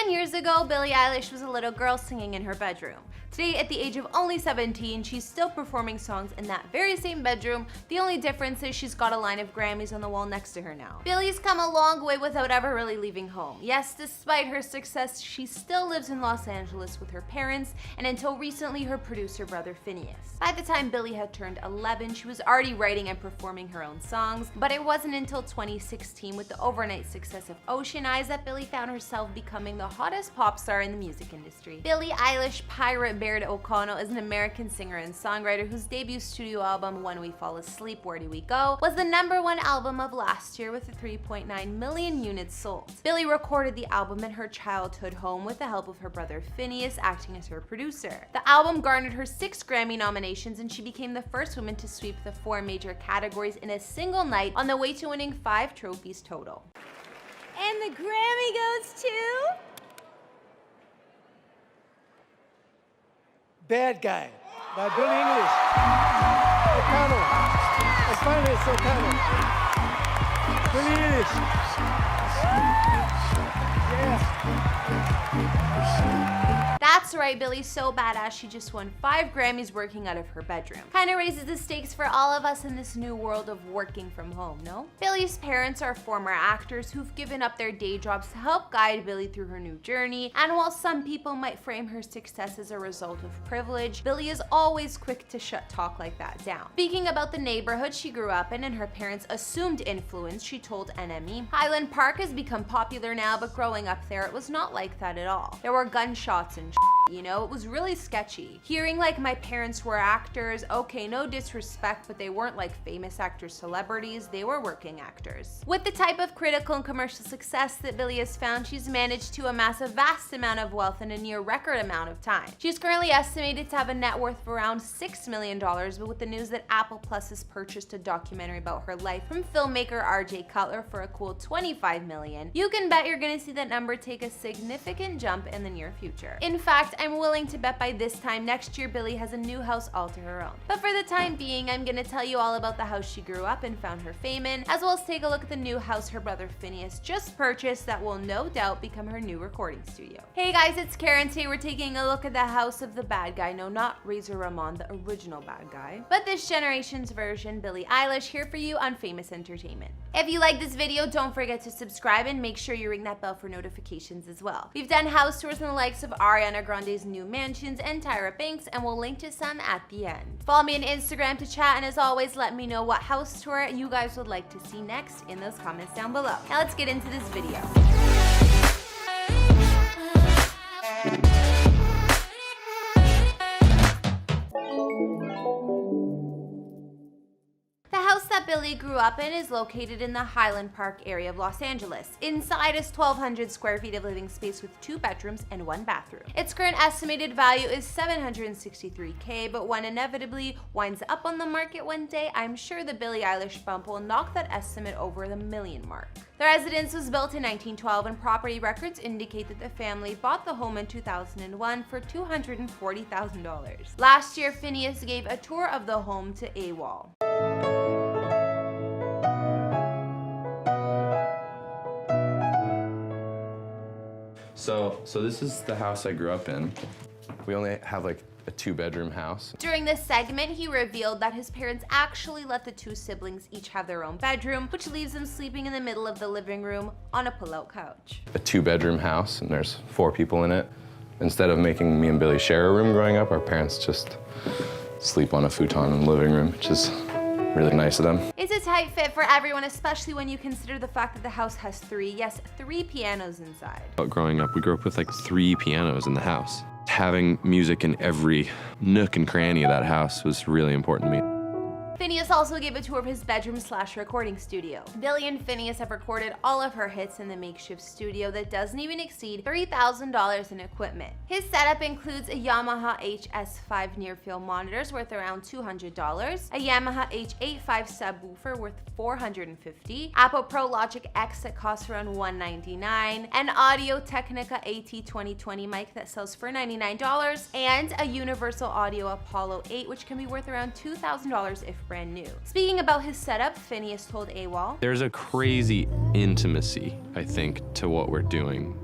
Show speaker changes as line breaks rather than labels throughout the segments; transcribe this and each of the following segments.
10 years ago, Billie Eilish was a little girl singing in her bedroom. Today, at the age of only 17, she's still performing songs in that very same bedroom. The only difference is she's got a line of Grammys on the wall next to her now. Billie's come a long way without ever really leaving home. Yes, despite her success, she still lives in Los Angeles with her parents, and until recently, her producer brother Phineas. By the time Billie had turned 11, she was already writing and performing her own songs, but it wasn't until 2016, with the overnight success of Ocean Eyes, that Billie found herself becoming the hottest pop star in the music industry. Billie Eilish Pirate Baird O'Connell is an American singer and songwriter whose debut studio album, When We Fall Asleep, Where Do We Go, was the #1 album of last year with 3.9 million units sold. Billie recorded the album in her childhood home with the help of her brother Phineas acting as her producer. The album garnered her 6 Grammy nominations, and she became the first woman to sweep the 4 major categories in a single night, on the way to winning 5 trophies total.
And the Grammy goes to...
Bad Guy by Billie Eilish. O'Connell. I finally it's O'Connell. Billie Eilish.
That's right, Billie's so badass she just won 5 Grammys working out of her bedroom. Kinda raises the stakes for all of us in this new world of working from home, no? Billie's parents are former actors who've given up their day jobs to help guide Billie through her new journey, and while some people might frame her success as a result of privilege, Billie is always quick to shut talk like that down. Speaking about the neighborhood she grew up in and her parents' assumed influence, she told NME, "Highland Park has become popular now, but growing up there, it was not like that at all. There were gunshots and you know, it was really sketchy. Hearing like my parents were actors, okay, no disrespect, but they weren't like famous actors, celebrities, they were working actors." With the type of critical and commercial success that Billie has found, she's managed to amass a vast amount of wealth in a near record amount of time. She's currently estimated to have a net worth of around $6 million, but with the news that Apple Plus has purchased a documentary about her life from filmmaker RJ Cutler for a cool $25 million, you can bet you're gonna see that number take a significant jump in the near future. In fact, I'm willing to bet by this time next year, Billie has a new house all to her own. But for the time being, I'm gonna tell you all about the house she grew up and found her fame in, as well as take a look at the new house her brother Phineas just purchased that will no doubt become her new recording studio. Hey guys, it's Karen. Today we're taking a look at the house of the bad guy. No, not Razor Ramon, the original bad guy, but this generation's version, Billie Eilish, here for you on Famous Entertainment. If you like this video, don't forget to subscribe and make sure you ring that bell for notifications as well. We've done house tours in the likes of Ariana Grande's new mansions and Tyra Banks, and we'll link to some at the end. Follow me on Instagram to chat, and as always, let me know what house tour you guys would like to see next in those comments down below. Now let's get into this video. Billie grew up in is located in the Highland Park area of Los Angeles. Inside is 1,200 square feet of living space with 2 bedrooms and 1 bathroom. Its current estimated value is $763K, but when inevitably winds up on the market one day, I'm sure the Billie Eilish bump will knock that estimate over the million mark. The residence was built in 1912, and property records indicate that the family bought the home in 2001 for $240,000. Last year, Phineas gave a tour of the home to AWOL.
So this is the house I grew up in. We only have like a 2-bedroom house.
During this segment, he revealed that his parents actually let the 2 siblings each have their own bedroom, which leaves them sleeping in the middle of the living room on a pull-out couch.
A 2-bedroom house, and there's 4 people in it. Instead of making me and Billie share a room growing up, our parents just sleep on a futon in the living room, which is really nice of them.
It's a tight fit for everyone, especially when you consider the fact that the house has 3 pianos inside.
Growing up, we grew up with like 3 pianos in the house. Having music in every nook and cranny of that house was really important to me.
Phineas also gave a tour of his bedroom/recording studio. Billie and Phineas have recorded all of her hits in the makeshift studio that doesn't even exceed $3,000 in equipment. His setup includes a Yamaha HS5 near-field monitors worth around $200, a Yamaha H85 subwoofer worth $450, Apple Pro Logic X that costs around $199, an Audio Technica AT2020 mic that sells for $99, and a Universal Audio Apollo 8, which can be worth around $2,000 if brand new. Speaking about his setup, Phineas told AWOL,
"There's a crazy intimacy, I think, to what we're doing.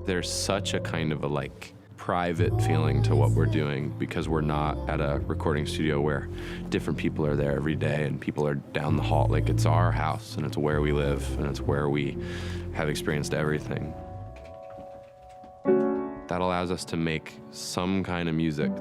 There's such a kind of a like private feeling to what we're doing because we're not at a recording studio where different people are there every day and people are down the hall. Like, it's our house and it's where we live and it's where we have experienced everything. That allows us to make some kind of music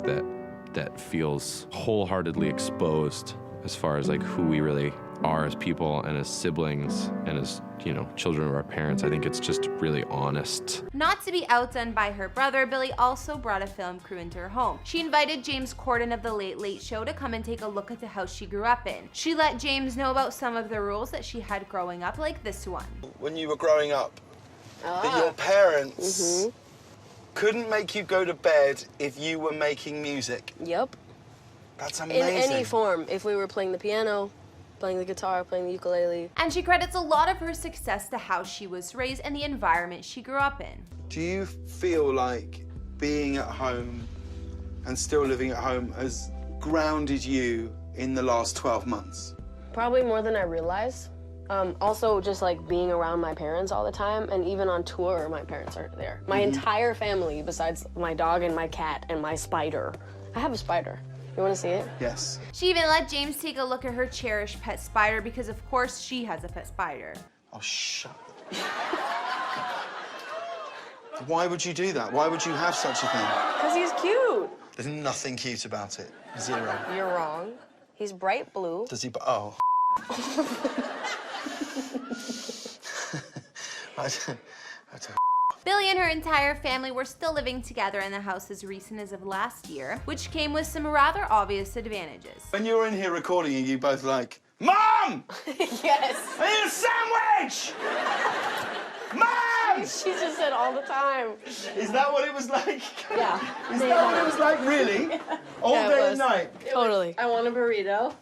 that feels wholeheartedly exposed as far as like who we really are as people and as siblings and as, you know, children of our parents. I think it's just really honest.
Not to be outdone by her brother, Billie also brought a film crew into her home. She invited James Corden of The Late Late Show to come and take a look at the house she grew up in. She let James know about some of the rules that she had growing up, like this one.
When you were growing up, that your parents couldn't make you go to bed if you were making music.
Yep.
That's amazing.
In any form. If we were playing the piano, playing the guitar, playing the ukulele.
And she credits a lot of her success to how she was raised and the environment she grew up in.
Do you feel like being at home and still living at home has grounded you in the last 12 months?
Probably more than I realize. Also, just like being around my parents all the time, and even on tour, my parents aren't there. My entire family, besides my dog and my cat and my spider. I have a spider. You want to see it?
Yes.
She even let James take a look at her cherished pet spider because, of course, she has a pet spider.
Oh, shut up. Why would you do that? Why would you have such a thing?
Because he's cute.
There's nothing cute about it. Zero.
You're wrong. He's bright blue.
Does he? Oh. I don't.
Billie and her entire family were still living together in the house as recent as of last year, which came with some rather obvious advantages.
When you were in here recording, you both like, Mom!
Yes.
I need a sandwich! Mom!
She just said all the time.
Is that what it was like?
Yeah.
Is that what it was like, really? All
Yeah, it
day
was.
and night?
Totally.
I want a burrito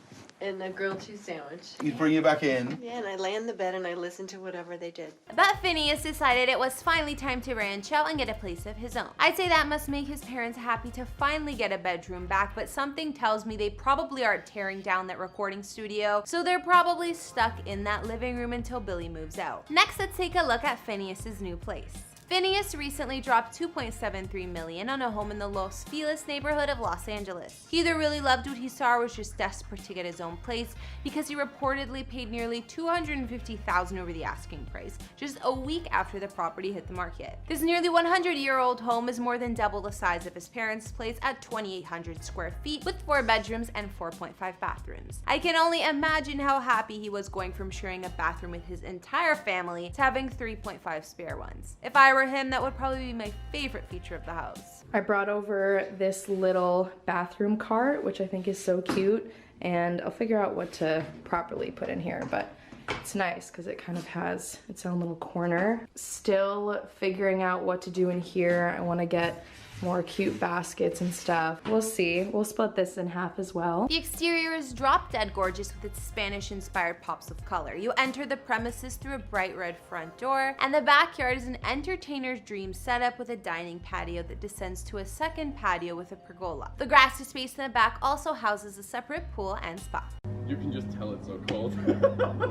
and a grilled cheese sandwich.
You'd bring you back in.
Yeah, and I lay in the bed and I listen to whatever they did.
But Phineas decided it was finally time to branch out and get a place of his own. I'd say that must make his parents happy to finally get a bedroom back, but something tells me they probably aren't tearing down that recording studio, so they're probably stuck in that living room until Billie moves out. Next, let's take a look at Phineas's new place. Phineas recently dropped $2.73 million on a home in the Los Feliz neighborhood of Los Angeles. He either really loved what he saw or was just desperate to get his own place because he reportedly paid nearly $250,000 over the asking price just a week after the property hit the market. This nearly 100-year-old home is more than double the size of his parents' place at 2,800 square feet with 4 bedrooms and 4.5 bathrooms. I can only imagine how happy he was going from sharing a bathroom with his entire family to having 3.5 spare ones. If I were him, that would probably be my favorite feature of the house.
I brought over this little bathroom cart, which I think is so cute, and I'll figure out what to properly put in here, but it's nice because it kind of has its own little corner. Still figuring out what to do in here. I want to get more cute baskets and stuff. We'll see. We'll split this in half as well.
The exterior is drop dead gorgeous with its Spanish-inspired pops of color. You enter the premises through a bright red front door, and the backyard is an entertainer's dream setup with a dining patio that descends to a second patio with a pergola. The grassy space in the back also houses a separate pool and spa.
You can just tell it's so cold.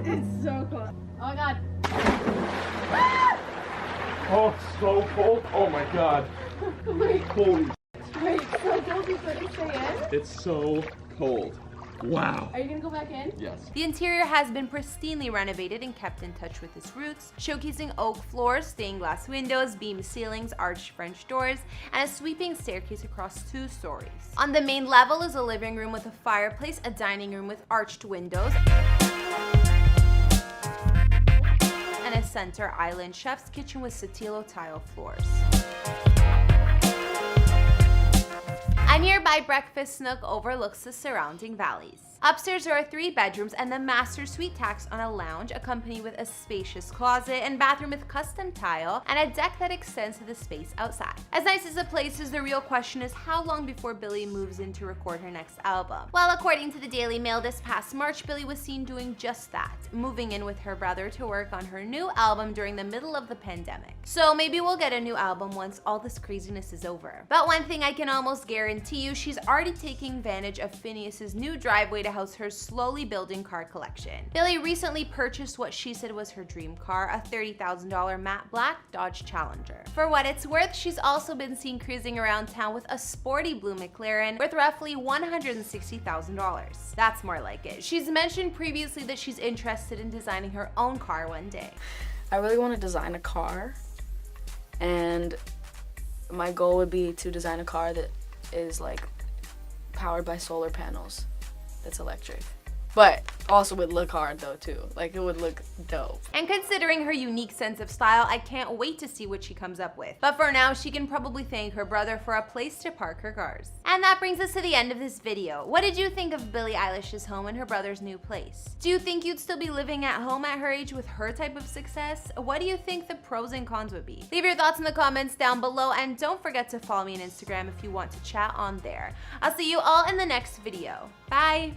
It's so cold. Oh my god.
Oh, it's so cold. Oh my god.
Wait,
Holy
wait, so cold you couldn't stay in?
it's so cold. Wow.
Are you gonna go back in?
Yes.
The interior has been pristinely renovated and kept in touch with its roots, showcasing oak floors, stained glass windows, beam ceilings, arched French doors, and a sweeping staircase across 2 stories. On the main level is a living room with a fireplace, a dining room with arched windows, and a center island chef's kitchen with Satilo tile floors. A nearby breakfast nook overlooks the surrounding valleys. Upstairs there are 3 bedrooms and the master suite tacks on a lounge accompanied with a spacious closet and bathroom with custom tile and a deck that extends to the space outside. As nice as the place is, the real question is how long before Billie moves in to record her next album? Well, according to the Daily Mail, this past March, Billie was seen doing just that, moving in with her brother to work on her new album during the middle of the pandemic. So maybe we'll get a new album once all this craziness is over. But one thing I can almost guarantee you, she's already taking advantage of Phineas's new driveway to to house her slowly building car collection. Billie recently purchased what she said was her dream car, a $30,000 matte black Dodge Challenger. For what it's worth, she's also been seen cruising around town with a sporty blue McLaren worth roughly $160,000. That's more like it. She's mentioned previously that she's interested in designing her own car one day.
I really want to design a car, and my goal would be to design a car that is like powered by solar panels, that's electric. But also would look hard though too, like it would look dope.
And considering her unique sense of style, I can't wait to see what she comes up with. But for now, she can probably thank her brother for a place to park her cars. And that brings us to the end of this video. What did you think of Billie Eilish's home and her brother's new place? Do you think you'd still be living at home at her age with her type of success? What do you think the pros and cons would be? Leave your thoughts in the comments down below, and don't forget to follow me on Instagram if you want to chat on there. I'll see you all in the next video. Bye!